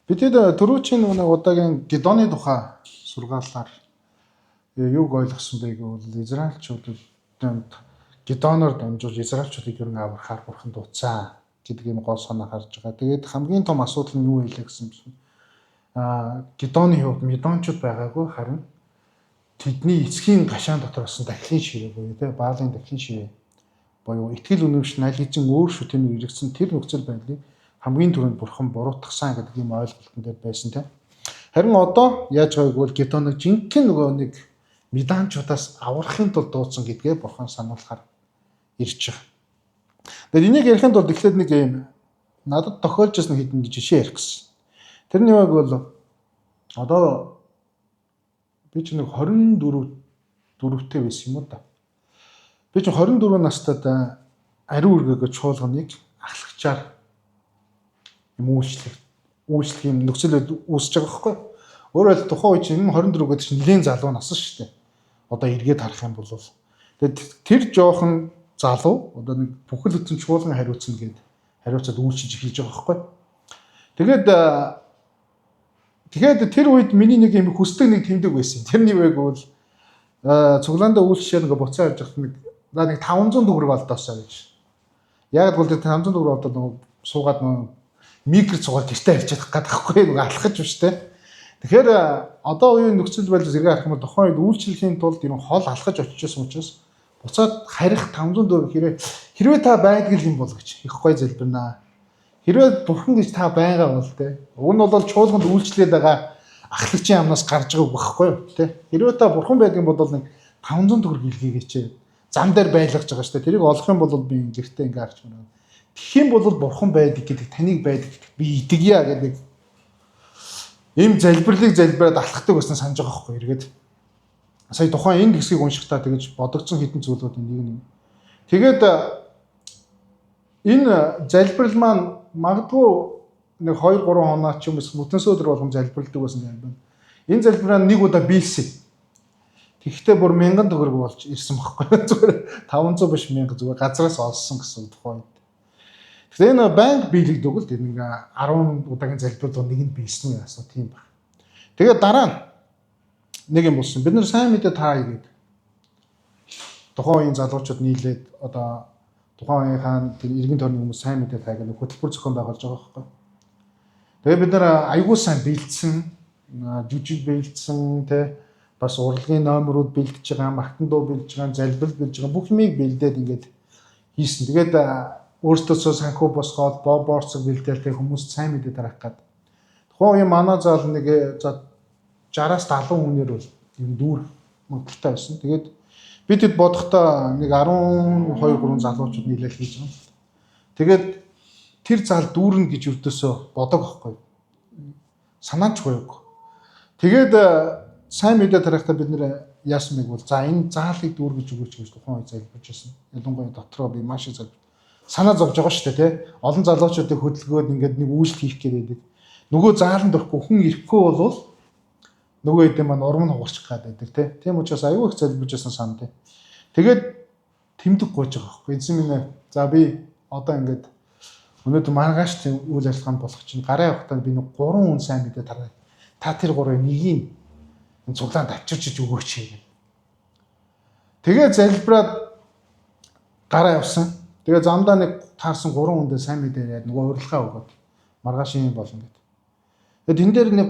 Бидэд түрүүчийн нэг удаагийн Гедоны тухай сургаалаар юуг ойлгосон бэ гэвэл Израильчуудад Гедоноор дамжуулж Израильчуудыг ер нь аврахаар бурхан дуудсан гэдгийг гол санаа харж байгаа. Тэгээд хамгийн том асуудал нь юу вэ гэсэн чинь Гедоны хувьд Медончууд байгаагүй харин тэдний эцгийн гашаан дотор болсон дахлын ширээ буюу тэ Баалын дахлын ширээ буюу итгэл үнэмш аль хэзээ өөр шүтэн үргэлжсэн тэр нөхцөл байдлыг хамгийн түрүүнд бурхан буруутгасан гэдэг ийм ойлголтон дээр байсан тийм. Харин одоо яаж байгааг бол Гедоныг жинхэнэ нөгөө нэг Меданчуудаас аврахын тулд дуудсан гэдгээ бурхан сануулахаар ирж байгаа. Тэгээд энийг ярихын тулд эхлээд нэг ийм надад тохиолж ирсэн хэдэн жишээ ярих гэсэн. Тэрний яг бол одоо би ч нэг 24-тэй байсан юм уу да. Би ч 24 настайд ариун үргээгөө чуулганыг ахлагчаар юм үйлчлэх юм нөхцөл үүсэж байгаа байхгүй. Өөрөөр хэлбэл тухайн үе чинь 24 гэдэг чинь нэлийн залуу нас шүү дээ. Одоо эргээд харах юм бол тэгээд тэр жоохон залуу одоо нэг бүхэл бүтэн чуулган хариуцна гэд хариуцаад үйлчилж эхэлж байгаа байхгүй. Тэгээд тэр үед миний нэг юм хүсдэг нэг тэмдэг байсан. Тэрний үг бол цуглаандаа үйлчлээ нэг буцаа авч явах нэг 500 төгрөг олдоосаа гэж. Яг бол тэр 500 төгрөг олдоод нэг суугаад нэг микро цугаар гэртээ авч чадах гэдэг байхгүй нэг алхаж биш те. Тэгэхээр одоо үеийн нөхцөл байдлаас эргээ харах юм бол тухайн үед үйлчлэхийн тулд энэ хол алхаж очижсэн учраас буцаад харих 500 төгрөг хэрвээ та байдаг юм бол гэж их гой залбирнаа. Хэрвээ бурхан гэж та байгаа бол те. Уг нь бол чуулганд үйлчлээд байгаа ахлагчийн амнаас гарч байгаа үг байхгүй юу те. Хэрвээ та бурхан байдаг юм бол нэг 500 төгрөг илгээгээч. Зам дээр байлгаж байгаа шүү дээ. Тэрийг олох юм бол би гэртээ ингээ харж байна. Тэгэх юм бол бурхан байдаг гэдэг таныг байдаг гэдэг би итгэя гэдэг ийм залбирлыг залбираад алхахдаг байсан санаж байгаа байхгүй эргээд. Сая тухайн энэ хэсгийг уншихтаа тэгэж бодогдсон хэдэн зүйлүүдийн нэг нь. Тэгээд энэ залбирал маань магадгүй нэг 2-3 хоноо ч юм уу бүтэнс өдөр болгон залбирладаг байсан юм байна. Энэ залбираа нэг удаа биелсэн. Тэгэхдээ бүр 1000 төгрөг болж ирсэн байхгүй. Зүгээр 500 биш 1000 зүгээр газраас олсон гэсэн тухайн үед. Тэгэхээр энэ банк биелэгдэг л тэр нэг 10 удаагийн залбирал нэг нь биелсэн юм асуу тийм баг. Тэгээд дараа нь нэг юм болсон. Бид нар сайн мэдээ таа игээд тухайн үеийн залуучууд нийлээд одоо тухайн үеийн тэр иргэн тойрны хүмүүс сайн мэдээ таа гэдэг хөтөлбөр зохион байгуулж байгаа байхгүй. Тэгээд бид нар аягүй сайн бэлдсэн, жүжиг бэлдсэн те бас урлагийн номерууд бэлдэж байгаа, магтан дуу бэлдэж байгаа, залбирал бэлдэж байгаа бүх юмыг бэлдээд ингээд хийсэн. Тэгээд өөртөөсөө санхүү босгоод боорцог бэлдээлтэй хүмүүс сайн мэдээ тараах гээд. Тухайн үеийн манай зал нэг 60-аас 70 хүнээр бол юм дүүр мөнгөтэй байсан. Тэгээд бид хэд бодохдоо нэг 12-3 залуучууд нийлээл хийж байгаа. Тэгээд тэр зал дүүрнэ гэж өрдөөсөө бодог байхгүй. Санаач гоёг. Тэгээд сайн мэдээ тарахдаа бид нэр яасан мэг бол за энэ заалыг дүүргэж өгөөч гэж тухайн үе залбирч байсан. Ялангуяа дотроо би маш их санаа зовж байгаа шүү дээ тий. Олон залуучуудыг хөдөлгөөд ингээд нэг үйлчлэл хийх гээд байдаг. Нөгөө зааланд орохгүй хүн ирэхгүй бол нөгөө хэдэн маань урам нь хугарчих гээд байдаг тий. Тийм учраас аюу их залбирж байсан сан тий. Тэгээд тэмдэг гойж байгаа байхгүй. Эзэн минь за би одоо ингээд өнөөдөр маргааш үйл ажиллагаанд болох чинь гараа явахдаа би нэг 3 хүн сайн мэдээ тараа. Та тэр 3-ыг нэгийг энэ цуглаанд авчирч өгөөч юм. Тэгээд залбираад гараа явсан. Тэгээ замдаа нэг таарсан 3 хүндээ сайн мэдээ яриад нөгөө урилгаа өгөөд маргааш юм болно гэдэг. Тэгээд энэ дээр нэг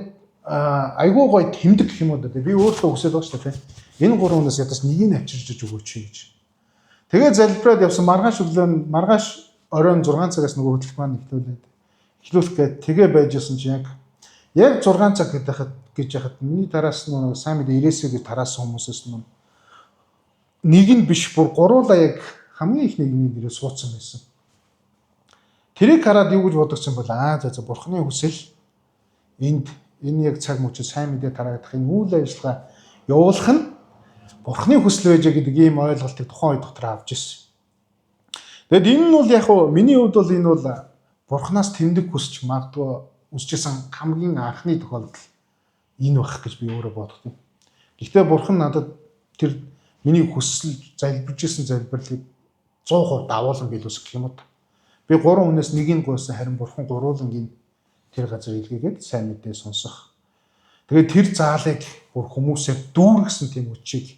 айгүй гоё тэмдэг гэх юм уу да. Би өөртөө хүсэж байгаа шүү дээ. Энэ 3 хүнээс ядаж нэгийг авчирч өгөөч гэж. Тэгээд залбираад явсан маргааш оройн 6 цагаас нөгөө хөтөлбөр маань эхлүүлэх гээд тэгээ байжсэн чинь яг 6 цаг гэж яхад миний тараас нөгөө сайн мэдээ ирээсэй гэж тараасан хүмүүсээс нэг нь биш бүр гуруула яг хамгийн их нэгний дээрээ суудсан байсан. Тэрийг хараад юу гэж бодогцсон бол за бурхны хүсэл энэ яг цаг мөчид сайн мэдээ тараагдах энэ үйл ажиллагаа явуулах нь бурхны хүсэл байж гэдэг ийм ойлголтыг тухайн үед дотор авч ирсэн. Тэгэд энэ нь бол яг хуу миний хувьд бол энэ бол бурхнаас тэмдэг хүсч магадгүй үсчихсэн хамгийн анхны тохиолдол энэ байх гэж би өөрөө боддог. Гэхдээ бурхан надад тэр миний хүсэл залбирж исэн залбирлыг 100% давуулан биелүүлэх гэх юм уу. Би 3 хүнээс нэгийг гойсон харин бурхан гурвуулангийн тэр газар илгээгээд сайн мэдээ сонсох. Тэгээд тэр заалыг бүр хүмүүсээр дүүргэсэн тийм үчиг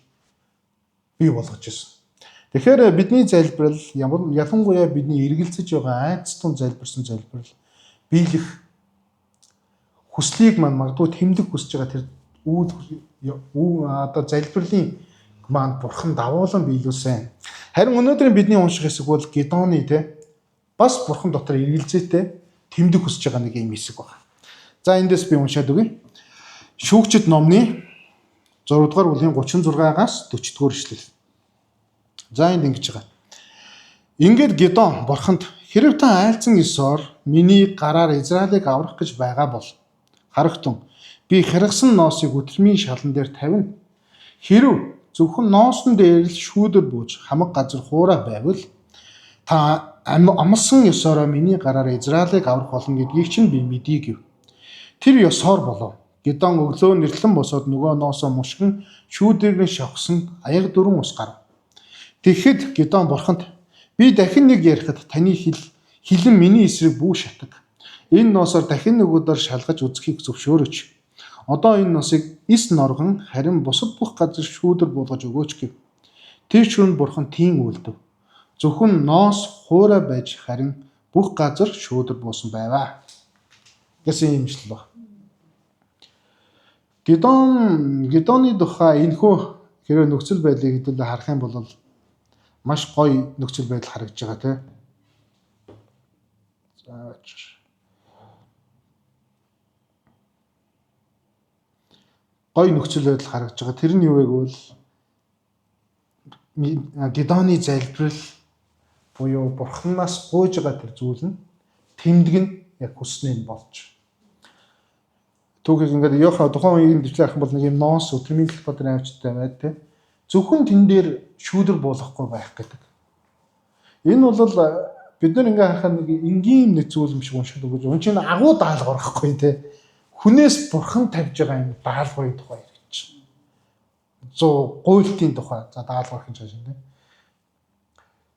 бий болгож ирсэн. Тэгэхээр бидний залбирал ялангуяа бидний эргэлзэж байгаа айдас тун залбирсан залбирал биелэх хүслийг магадгүй тэмдэг хүсэж байгаа тэр одоо залбирлын маань бурхан давуулан биелүүлсэн. Харин өнөөдрийн бидний унших хэсэг бол Гедоны бас бурхан дотор эргэлзээтэй тэмдэг хүсэж байгаа нэг юм хэсэг байна. За эндээс би уншаад өгье. Шүүгчд номны 6 дугаар бүлгийн 36-аас 40-р ишлэл. За энд ингэж байгаа. Ингээд Гедон бурханд хэрэг та айлцсан ёсоор миний гараар Израилийг аврах гэж байгаа бол харагтун би хэрэгсэн ноосыг өтрмийн шалан дээр тавина. Хэрв зөвхөн ноосн дээр л шүүдэр бууж хамаг газар хуурай байвал та амлсан ёсоор миний гараар Израилийг аврах болно гэдгийг чинь би мэдье гэв. Тэр ёсоор болов. Гедон өглөө нэрлэн босоод нөгөө ноосоо мушгин шүүдэрийг шавхсан аяг дөрвөн ус гарав. Тэгэхэд Гедон бурханд би дахин нэг ярихад таны хилэн миний эсрэг бүү шатаг. Энэ ноосоор дахин нэг өдөр шалгаж үзхийг зөвшөөрөөч. Одоо энэ носыг эс норгон харин бусад бүх газар шүүдэр болгож өгөөч гэв. Тэр шөнө бурхан тийм үйлдэв. Зөвхөн ноос хуурай байж харин бүх газар шүүдэр буусан байваа. Гэсэн юм жил баг. Гедоны тухай энэхүү хэрэг нөхцөл байдлыг хэдүүлээ харах юм бол маш гоё нөхцөл байдал харагдаж байгаа тийм. За гоё нөхцөл байдал харагдаж байгаа. Тэр нь юу вэ гэвэл Гедоны залбирал буюу бурханаас гуйж байгаа тэр зүйл нь тэмдэг нь яг хүснээ нь болж. Түүхийг ингээд тухайн үеийн дэвшлэр харах бол нэг юм ноос өтрмийн талбар авчтай байд тийм. Зөвхөн тэн дээр шүүдэр буулгахгүй байх гэдэг. Энэ бол бид нар ингээ харахад нэг энгийн нэг зүйл юм шиг уншиж өгч. Үн чинь агуу даалгавар байхгүй тийм. Хүнээс бурхан тавьж байгаа юм даалгаврын тухай ярьж байна. 100 гуйлтын тухай за даалгавар хин чаш тийм.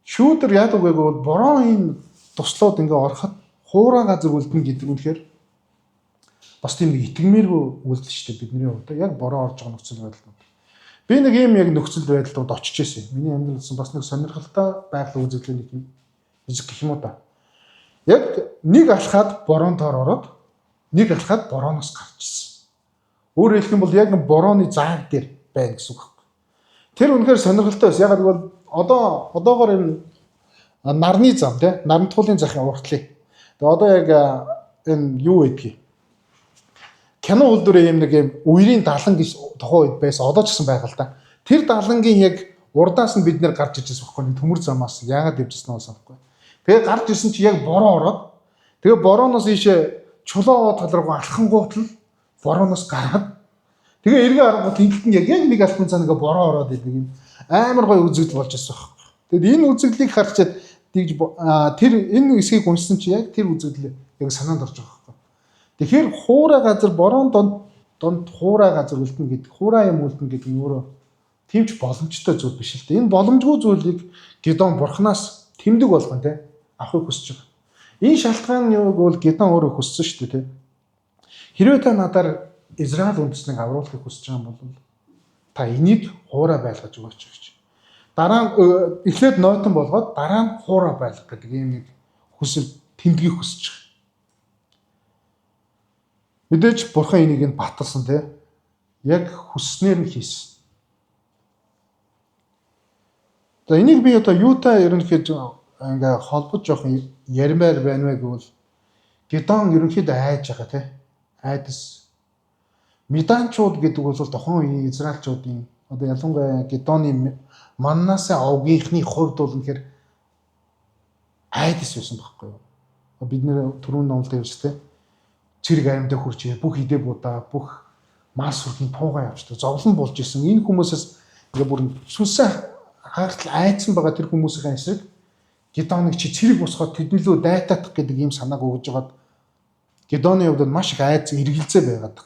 Шүүдэр яадаг вэ гэвэл бороо энэ туслууд ингээ ороход хуурай газар үлдэнэ гэдэг нь тэгэхээр бас тийм нэг итгэмээргүй үйлдэл шүү дээ бидний хувьд. Яг бороо орж байгаа нөхцөл байдал. Би нэг юм яг нөхцөл байдалд очиж ирсэн. Миний амьдралсан бас нэг сонирхолтой байгалийн үзэгдэл нэг гэх юм уу та. Яг нэг алхаад бороонтоор ороод нэг алхаад борооноос гарч ирсэн. Өөрөөр хэлэх юм бол яг борооны зааг дээр байна гэсэн үг байна. Тэр үнэхээр сонирхолтой байсан. Яг бол одоогоор энэ нарны зам тий нарны туулын захын уртлыг. Тэгээ одоо яг энэ юу гэдгийг кино үйлдвэрээ юм нэг юм үерийн далан гэж тухайн үед байсан. Одоо ч гэсэн байгаа л да. Тэр далангийн яг урдаас нь бид нэр гарч ижсэн байхгүй нэг төмөр замаас яагаад дэвжсэн нь санахгүй. Тэгээ гарч ирсэн чи яг бороо ороод тэгээ борооноос ийшээ чулуу талруу алхангуутал борооноос гараад тэгээ эргээ аргууд тэнэлт нь яг нэг алхмын цаа нэг бороо ороод идэг юм амар гоё үзэгдэл болж байсан байхгүй. Тэгэд энэ үзэгдлийг харчаад тэр энэ хэсгийг уншсан чи яг тэр үзэгдэл яг санаанд орж байгаа. Тэгэхээр хуурай газар бороон донд хуурай газар үлдэнэ гэдэг хуурай юм үлдэнэ гэдэг нь өөрөө тэмч боломжтой зүйл биш л дээ. Энэ боломжгүй зүйлийг Гедон бурхнаас тэмдэг болгоно те авахыг хүсэж байгаа. Энэ шалтгаан нь юу гэвэл Гедон өөрөө хүссэн шүү дээ те. Хэрвээ та надаар Израиль үндэснийг авруулахыг хүсэж байгаа бол та энийг хуурай байлгаж өгөөч гэж. Дараа нь эхлээд нойтон болгоод дараа нь хуурай байлгах гэдэг ийм нэг хүсэл тэмдгийг хүсэж байгаа. Мэдээж бурхан энийг нь баталсан тий. Яг хүсснээр нь хийсэн. За энийг би одоо юутай ерөнхийд ингээ холбож явах ярмаар байна вэ гэвэл Гедон ерөнхийд айж байгаа тий. Айдас. Меданчууд гэдэг бол тухайн үеийн Израильчуудын одоо ялангуяа Гедоны Маннасе овгийнхны хувьд бол үнэхээр айдас байсан байхгүй юу? Бид нэр түрүүн номлолт ярьж тий. Цэрэг аримдаа хурж бүх идэ будаа бүх мас хүртэн туугаа явчихдаг. Зовлон болж исэн. Энэ хүмүүсээс ингээ бүр сүнсээ хаагтал айцсан байгаа тэр хүмүүсийн эсрэг Гедоныг чи цэрэг босгоод тэднэлөө дайтаах гэдэг ийм санааг өгж байгаад Гедоны хувьд маш их айц эргэлзээ байгаад.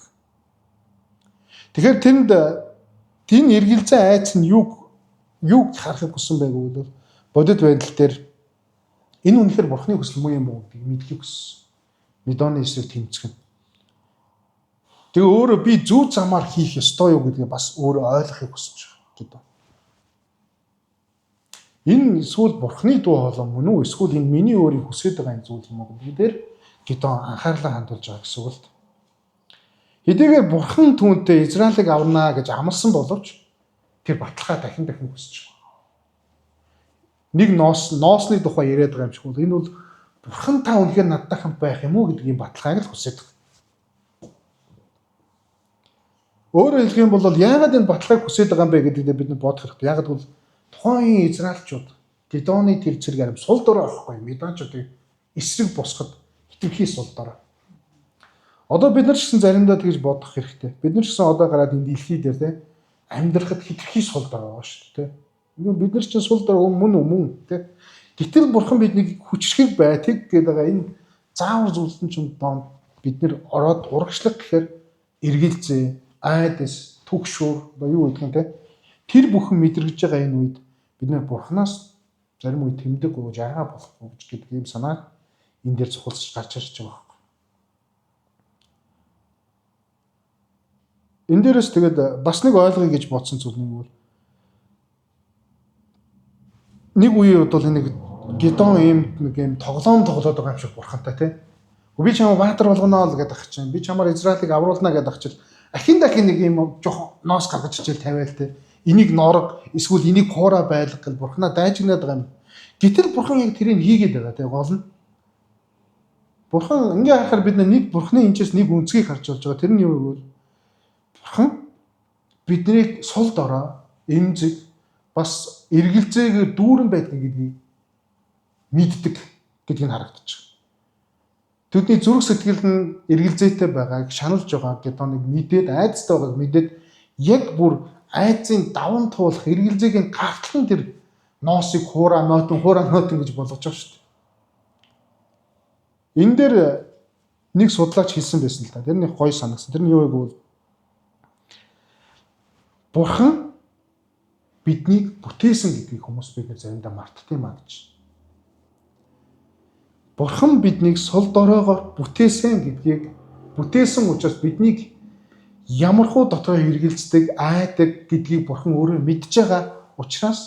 Тэгэхээр тэнд энэ эргэлзээ айц нь юг харахыг хүссэн байг бол бодит байдал дээр энэ үнэхээр бурхны хүсэл муу юм уу гэдгийг мэдхийг хүссэн. Медоны эсрэг тэмцэх. Тэгээ өөрөө би зөв замаар хийх ёстой юу гэдгийг бас өөрөө ойлгохыг хүсэж байгаа. Энэ эсвэл бурхны дуу хоолой мөн үү? Эсвэл энэ миний өөрийн хүсэж байгаа энэ зүйл юм уу гэдгээр Гидеон анхаарлаа хандуулж байгаа гэсэн үг л. Хэдийгээр бурхан түүнтэй Израилийг авнаа гэж амласан боловч тэр баталгаа дахин хүсэж байгаа. Нэг ноосны тухай яриад байгаа юм шиг бол энэ бол бурхан та үнэхээр надтай хамт байх юм уу гэдгийг баталгааг л хүсэж байгаа. Өөрөөр хэлэх юм бол яагаад энэ баталгааг хүсэж байгаа юм бэ гэдэгт бид нар бодох хэрэгтэй. Яагаад бол тухайн Израильчууд Гидеоны тэр зэрэг аим сул дорой авахгүй Медончуудыг эсрэг босгоход хитрхи сул дорой. Одоо бид нар ч гэсэн заримдаа тэгж бодох хэрэгтэй. Бид нар ч гэсэн одоо гараад энэ дэлхий дээр те амьдрахад хитрхи сул дорой байгаа шүү дээ. Бид нар ч сул дорой мөн те. Гэтэл бурхан биднийг хүчрхэг байтыг гэдэг байгаа энэ заавар зүйлсэн ч донд бид нар ороод урагшлах гэхээр эргэлзээ, айдас, түгшүүр одоо юу гэдэг юм те. Тэр бүхэн мэдрэгж байгаа энэ үед бид нар бурханаас зарим үед тэмдэг өгж яагаа болохгүй гэдэг ийм санаа энэ дээр цохолсож гарч ирж байгаа байхгүй. Энэ дээрээс тэгээд бас нэг ойлгоё гэж бодсон зүйл нэг үеийн бол энийг Гидеон ийм тоглоом тоглоод байгаа юм шиг бурхантай тий. Би чамаа баатар болгоно л гэдэг чинь. Би чамаар Израилийг авруулна гэдэг чинь. Ахин дахин нэг юм жоох ноос гаргаж ичээл тавиал тий. Энийг норог эсвэл энийг хуурай байлгах гэл бурхнаа дайжигнаад байгаа юм. Гэтэл бурхан яг тэрийг хийгээд байгаа тий гол нь. Бурхан ингээ харахаар бид нэг бурхны энэчээс нэг үнцгийг харж болж байгаа. Тэр нь юу вэ? Бурхан биднийг сул дорой, эмзэг бас эргэлзээгээр дүүрэн байдаг гэдгийг мэддэг гэдгийг харагдаж байна. Тэдний зүрх сэтгэл нь эргэлзээтэй байгааг шаналж байгаа Гидеоныг мэдээд айдастай байгааг мэдээд яг бүр айдсын даван туулах эргэлзээг нь гартхан тэр ноосыг хуураа ноотон гэж болгож байгаа шүү дээ. Энэ дээр нэг судлаач хэлсэн байсан л да. Тэр нэг гоё санагсан. Тэр нь юу вэ гэвэл бурхан биднийг бүтээсэн гэдгийг хүмүүс бид заримдаа мартдаг юм аа гэж. Бурхан биднийг сул доройгоор бүтээсэн учраас биднийг ямархуу дотроо хэрэгэлцдэг, айдаг гэдгийг бурхан өөрөө мэдж байгаа учраас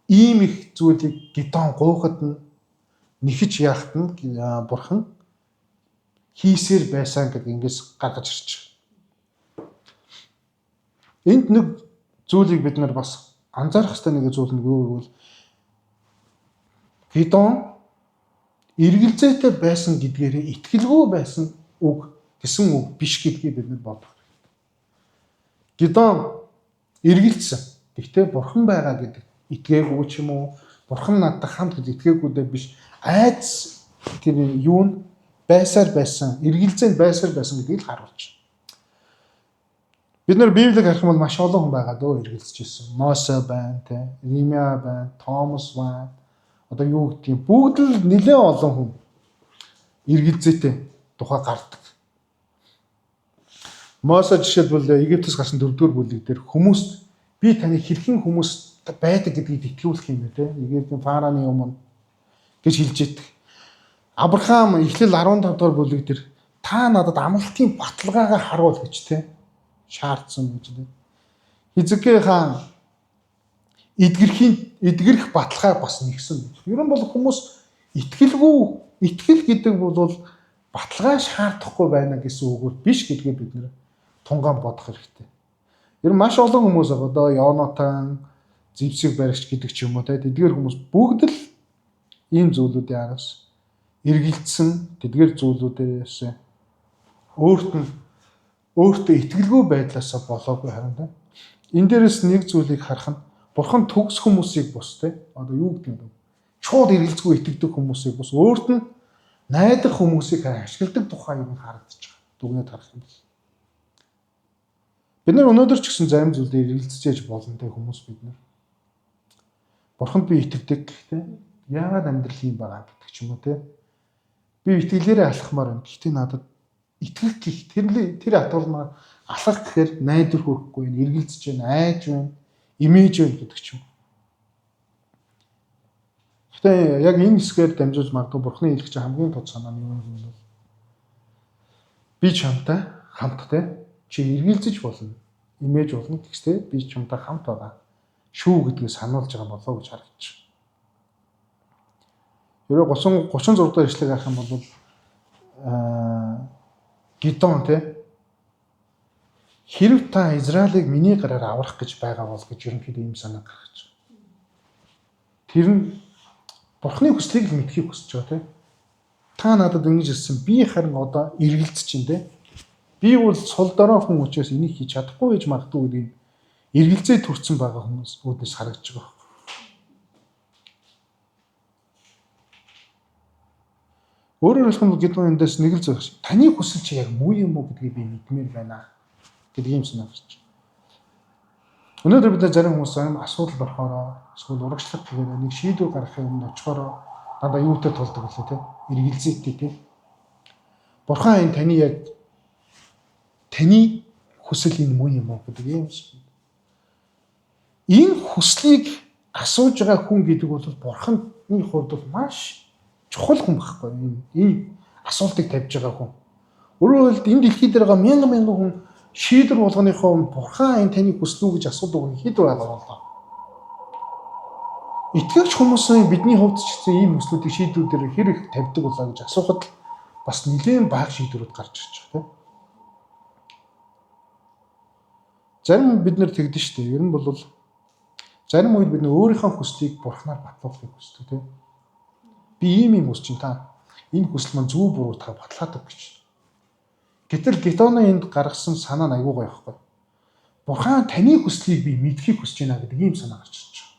ийм их зүйлийг Гидеон гуйхад нь нэхэж яахад нь бурхан хийсээр байсан гэдэг ингээс гаргаж ирж байгаа. Энд нэг зүйлийг бид нар бас анзаарах хэрэгтэй нэг зүйл нь юу гэвэл Гидеон эргэлзээтэй байсан гэдгээрээ итгэлгүй байсан үг гэсэн үг биш гэдгийг бид нар бодох хэрэгтэй. Гидеон эргэлзсэн. Гэхдээ бурхан байгаа гэдэг итгээгүй ч юм уу, бурхан надад хамт гэж итгээгүйдээ биш. Айдас тэр юу нь байсаар байсан, эргэлзээнд байсаар байсан гэдгийг л харуулж байна. Бид нар Библийг харах юм бол маш олон хүн байгаа дөө эргэлзэж ирсэн. Мосе байна, Иремья байна, Томас байна. Одоо юу гэдгийг бүгд л нэлээд олон хүн эргэлзээтэй тухай гардаг. Мосе жишээлбэл Египтээс гарсан 4-р бүлэг дээр хүмүүст би таны хэрхэн хүмүүс байдаг гэдгийг итгүүлэх юм бэ те. Египтийн фараоны өмнө гэж хэлж идэг. Авраам Эхлэл 15-р бүлэг дээр та надад амлалтын баталгаагаа харуул гэж те шаардсан гэж те. Хизкээ хаан эдгэрх баталгаа бас нэгсэн. Ер нь бол хүмүүс итгэл гэдэг бол баталгаа шаардахгүй байна гэсэн үг биш гэдгийг бид нэр тунгаан бодох хэрэгтэй. Ер нь маш олон хүмүүс одоо Йонатан, Зевсийг баригч гэдэг ч юм уу те тэдгээр хүмүүс бүгд л ийм зүйлүүдийн араас эргэлцсэн тэдгээр зүйлүүдээс өөртөө итгэлгүй байдлаасаа болоогүй харин те. Энэ дээрээс нэг зүйлийг харах нь бурхан төгс хүмүүсийг бус те одоо юу гэдэг юм бэ? Шууд эргэлзгүй итгэдэг хүмүүсийг бус өөрт нь найдах хүмүүсийг ашигладаг тухай юм харагдаж байгаа. Дүгнээд харах юм бол. Бид нар өнөөдөр ч гэсэн зарим зүйлээр эргэлзэж болно те хүмүүс бид нар. Бурханд би итгэдэг гэхдээ яагаад амьдрал юм байгаа гэдэг ч юм уу те. Би итгэлээрээ алхмаар байна. Гэхдээ надад итгэх гих тэр атгалмаа алхах гэхээр найдвар хүрхгүй байна, эргэлзэж байна, айж байна, имэж байна гэдэг ч юм. Гэхдээ яг энэ хэсгээр дамжуулж магадгүй Бурхны хэлэх чинь хамгийн тод санаа нь юу вэ гэвэл би чамтай хамт те чи эргэлзэж болно. Имэж болно гэхдээ би чамтай хамт байгаа шүү гэдгийг сануулж байгаа болоо гэж харагдаж байна. Ерөө 36 дахь эшлэгийг харах юм бол Гидеон те хэрв та Израилийг миний гараар аврах гэж байгаа бол гэж ерөнхийдөө ийм санаа гаргаж байна. Тэр нь Бурхны хүслийг л мэдхийг хүсэж байгаа те. Та надад ингэж ирсэн би харин одоо эргэлзэж чинь те. Би бол сул дорой хүн учраас энийг хийж чадахгүй гэж магадгүй гэдгийг эргэлзээ төрсэн байгаа хүмүүс үүднээс харагдаж байгаа. Өөрөөр хэлбэл Гидеон эндээс нэг л зөв. Таны хүсэл чи яг муу юм уу гэдгийг би мэдмээр байна гэдэг юм санаа гарч байна. Өнөөдөр бид зарим хүмүүс асуудал орохороо эсвэл урагшлах гэхээр нэг шийдвэр гаргахын өмнө очихороо дандаа юутай тулдаг лээ те. Эргэлзээтэй те. Бурхан энэ таны хүсэл энэ муу юм уу гэдэг юм шиг. Энэ хүслийг асууж байгаа хүн гэдэг бол Бурханы хувьд бол маш чухал хүн байхгүй. Энэ асуултыг тавьж байгаа хүн. Өөрөөр хэлбэл энэ дэлхий дээр байгаа мянган хүн шийдвэр болгоныхоо өмнө Бурхан энэ таны хүслүү гэж асуудаг хэд байгаа болоо. Итгэгч хүмүүсийн бидний хувьд ч гэсэн ийм хүслүүдийг шийдвэрээр хэр их тавьдаг болоо гэж асуухад бас нэлээд бага шийдвэрүүд гарч ирж байгаа тийм. Зарим бид нэр тэгдэж штэ. Ер нь бол зарим үед бид өөрийнхөө хүслийг Бурханаар батлуулахыг хүсдэг тийм. Би ийм юм хүсэж та энэ хүсэл маань зөв буруу та батлаадаг гэж. Гэтэл Гидеоны энд гаргасан санаа нь аягүй гоё байхгүй. Бурхан таны хүслийг би мэдхийг хүсэж байна гэдэг ийм санаа гарч ирж байна.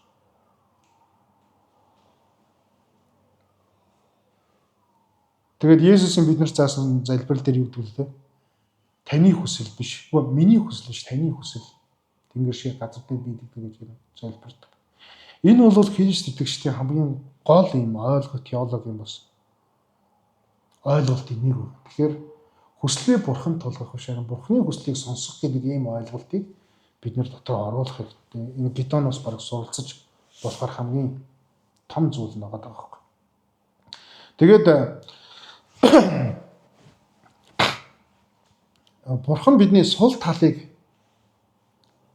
Тэгээд Есүсийн биднэрт заасан залбирал дээр юу гэдэг вэ? Таны хүсэл биш. Миний хүсэл биш, таны хүсэл. Тэнгэр шиг газар дээр бидэг гэж залбирдаг. Энэ бол Христ итгэгчдийн хамгийн гол юм ойлголт теологи юм бас. Ойлголтын нэг үү. Тэгэхээр хүслээ Бурханд тулгах биш харин Бурханы хүслийг сонсох гэдэг ийм ойлголтыг бид нэр дотор оруулах хэрэгтэй. Энэ Гидеоноос бараг суралцаж болохоор хамгийн том зүйл нь байгаа байхгүй. Тэгээд Бурхан бидний сул талыг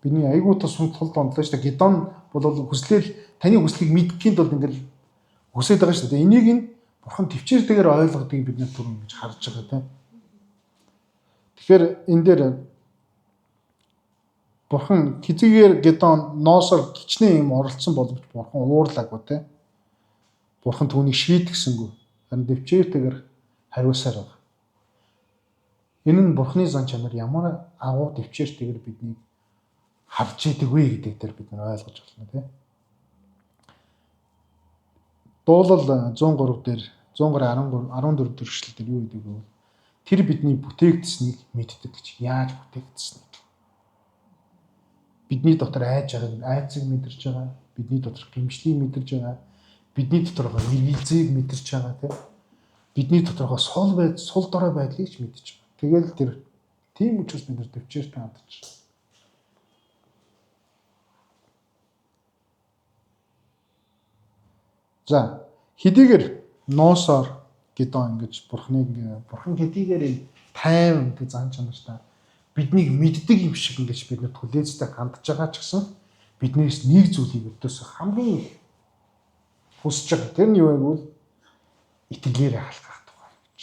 бидний айгуутай сул дондлоо шүү дээ. Гидеон бол хүслэл таны хүслийг мэдхийн тулд ингээл хүсэж байгаа шүү дээ. Энийг нь Бурхан төвчээртэйгээр ойлгодгийг бид нэр түрүүн гэж харж байгаа тийм. Тэгэхээр энэ дээр Бурхан хизээгээр Гидеон ноосоор кичнээн юм оролцсон боловч Бурхан уурлаагүй тийм. Бурхан түүнийг шийтгсэнгүй. Харин төвчээртэйгээр хариулсаар байгаа. Энэ нь Бурханы зан чанар ямар агуу төвчээртэйгээр биднийг харж идэг вэ гэдэг дээр бид нар ойлгож байна тийм. Дуулал 103 дээр 103:14 дэх эшлэл дээр юу гэдэг вэ? Тэр бидний бүтээгдсэнийг мэддэг гэж. Яаж бүтээгдсэнийг. Бидний дотор айцыг мэдэрч байгаа, бидний дотор гэмшлийг мэдэрч байгаа, бидний дотор байгаа эргэлзээг мэдэрч байгаа тийм. Бидний дотор байгаа сул дорой байдлыг ч мэдэж байгаа. Тэгэл тэр тийм учраас бид нар төвчээртэй хандж. За хэдийгээр ноосоор Гидеон ингэж Бурхан хэдийгээр тайван гэдэг зан чанартай биднийг мэддэг юм шиг ингэж бид нар түлээцтэй хандж байгаа ч гэсэн биднээс нэг зүйлийг өдөөс хамгийн хүсэж байгаа. Тэр нь юу вэ гэвэл итгэлээрээ халахах тухай гэж.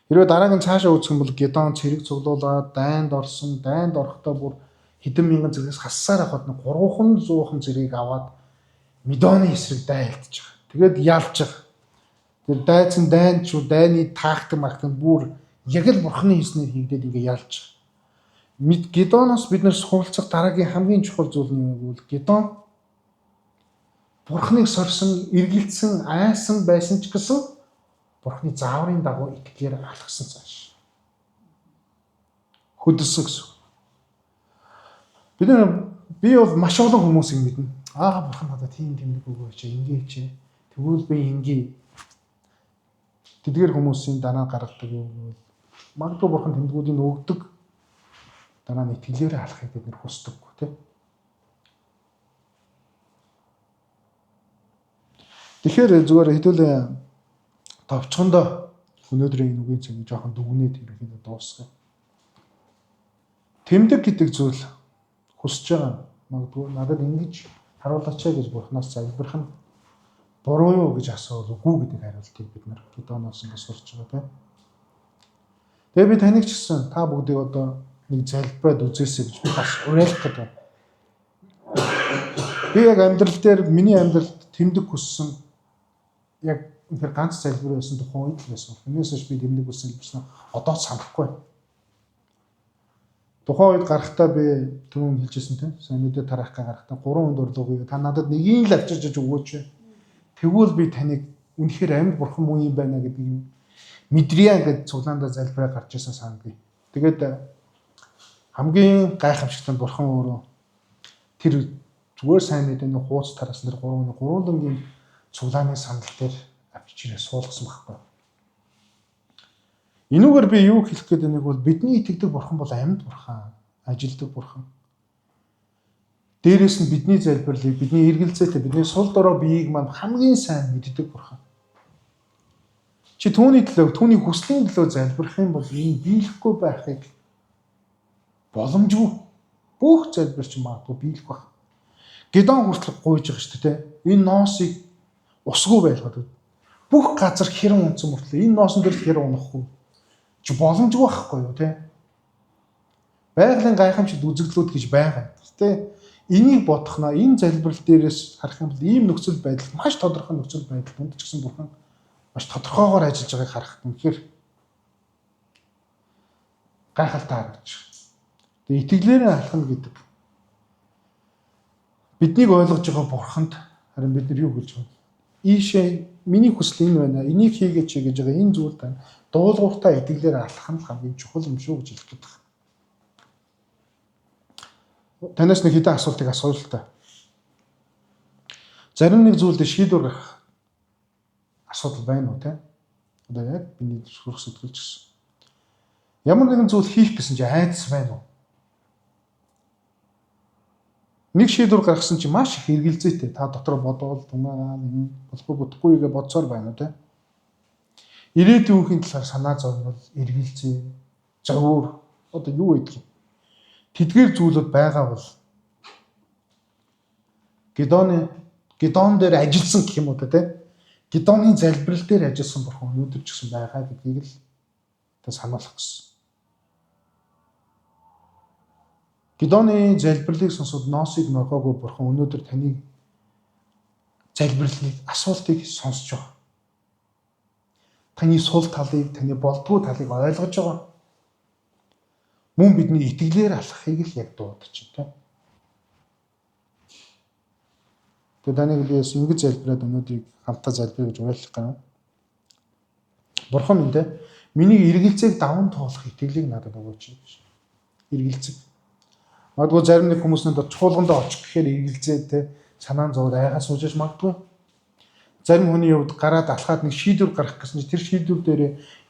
Хэрвээ дараагийн цаашаа үзэх юм бол Гидеон цэрэг цуглуулаад дайнд орохдоо бүр хэдэн мянган зэрэгс хассаар авахд 300 зэргийг аваад Медоны эсрэг дайлдж байгаа. Тэгээд ялж байгаа. Тэр дайцсан дайны таагтан бүр яг л Бурханы хийснээр хийгдээд ингээ ялж байгаа. Гидеоноос бид нар суралцах дараагийн хамгийн чухал зүйл нь юу вэ? Гидеон Бурханыг сорсон, эргэлдсэн, айсан байсан ч гэсэн Бурханы зааврын дагуу итгээр алхсан цааш. Хөдөлсөн гэсэн. Би бол маш олон хүмүүсийг мэднэ. Бурхан надад тийм тэмдэг өгөөч, ингээч. Тэгвэл би ингээ. Тэдгээр хүмүүсийн дараа гаргадаг юм. Магадгүй Бурхан тэмдгүүдийг өгдөг. Дараа нь итгэлээрээ алхахыг бид нар хүсдэггүй тийм. Тэгэхээр зүгээр хэдүүлээ товчхондоо өнөөдрийн энэ үгийн цагийг жоохон дүгнээд ерөнхийдөө дуусгая. Тэмдэг гэдэг зүйл хүсэж байгаа. Магадгүй надад ингэж харуулаач гэж Бурханаас залбирх нь буруу юу гэж асуувал үгүй гэдэг хариултыг бид нар Гедеоноос ингэ сурч байгаа тийм. Тэгээ би таныг ч гэсэн та бүгдийг одоо нэг залбираад үзээсэй гэж би бас уриалах гэдэг. Би яг амьдрал дээр миний амьдралд тэмдэг хүссэн яг үнэхээр ганц залбир байсан тухайн үед л байсан. Энэсээс би тэмдэг хүссэн гэсэн одоо санахгүй. Тухайн үед гарахтаа би түрүүн хэлжсэн тийм. Сайн мэдээ тараах га гарахтаа 3 хүнд орлогоо та надад нэгийг л авчирч өгөөч. Тэгвэл би таныг үнэхээр амьд бурхан муу юм байна гэдэг юм мэдрье гэж цуглаандаа залбираа гарч ирсэн санагдав. Тэгээд хамгийн гайхамшигтай бурхан өөрөө тэр зүгээр сайн мэдээний хууц тараас нэр 3 дангийн цуглааны сандал дээр авчиж ирээ суулгасан байхгүй. Энүүгээр би юу хэлэх гээд байгааг бол бидний итгэдэг бурхан бол амьд бурхан, ажилдаг бурхан. Дээрээс нь бидний залбирлыг, бидний эргэлзээтэй, бидний сул дорой биеийг манд хамгийн сайн мэддэг бурхан. Чи түүний төлөө, түүний хүслийн төлөө залбирх юм бол энэ биелэхгүй байхыг боломжгүй. Бүх залбирч магадгүй биелэх байх. Гедеон хүртэл гуйж байгаа шүү дээ. Энэ ноосыг усгүй байлгаад бүх газар хэрэн унцсан мөртлөө энэ ноосон дээр хэрэн унахгүй. Чи боломжгүй байхгүй юу те? Байгалийн гайхамшигт үзэгдлүүд гэж байгаа. Тэ энийг бодохноо энэ залбирал дээрээс харах юм бол ийм нөхцөл байдал маш тодорхой нөхцөл байдал хүнд ч гэсэн бурхан маш тодорхойгоор ажиллаж байгааг харах үнэхээр гайхалтай харагдаж байна. Тэгээ итгэлээрээ алхна гэдэг биднийг ойлгож байгаа бурханд харин бид нар юу гэж байна? Ийшээ миний хүсэл энэ байна. Энийг хийгээч гэж байгаа энэ зүйл тань дуулууртай итгэлээр алхах нь хамгийн чухал юм шүү гэж хэлэх гээд байна. Танаас нэг хэдэн асуултыг асууя л та. Зарим нэг зүйлд шийдвэр гаргах асуудал байна уу те? Одоо яг миний сурах сэтгэлч гэсэн. Ямар нэгэн зүйл хийх гэсэн чи айдас байна уу? Нэг шийдвэр гаргасан чи маш их эргэлзээтэй. Та дотор бодвол тунгаа энэ болохгүй бүтэхгүй гэж бодсоор байна уу те? Ирээдүйнхийн талаар санаа зовнол, эргэлзээ, зовөр одоо юу гэдэг юм? Тэдгээр зүйлүүд байгаа бол Гедеон дээр ажилласан гэх юм уу те? Гедеоны залбирал дээр ажилласан бурхан өнөөдөр ч гэсэн байгаа гэдгийг л та сануулах гэсэн. Гедеоны залбирлыг сонсоод ноосыг ногоогүй бурхан өнөөдөр таны залбирлыг, асуултыг сонсож байгаа. Таны сул талыг, таны болдгоо талыг ойлгож байгаа. Мөн бидний итгэлээр алхахыг л яг дуудаж байна. Тэгээд таныг биес ингэж залбираад өнөөдрийг хамтаа залбирая гэж уриалах гэнэ. Бурхан минь те миний эргэлзээг даван туулах итгэлийг надад өгөөч гэж. Эргэлзэг. Магадгүй зарим нэг хүмүүс надад чуулгандаа очих гэхээр эргэлзээ те санаан зовоод айгаа суужж магадгүй. Зарим хүний хувьд гараад алхаад нэг шийдвэр гаргах гэсэн чинь тэр шийдвэр дээр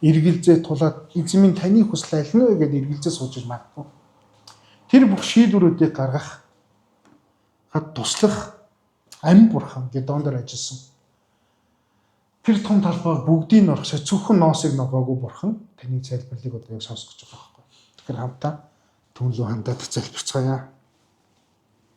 эргэлзээ тулаад эзэн минь таны хүсэл аль нь вэ гэдээ эргэлзээ суужж магадгүй. Тэр бүх шийдвэрүүдийг гаргах хад туслах амь бурхан Гедеон дээр ажилласан. Тэр том талбай бүгдийг нь орхисоо зөвхөн ноосыг ногоогүй бурхан таны залбирлыг одоо яг сонсгож байгаа байхгүй. Тэгэхээр хамтаа түнлүү хандаад залбирцгаая.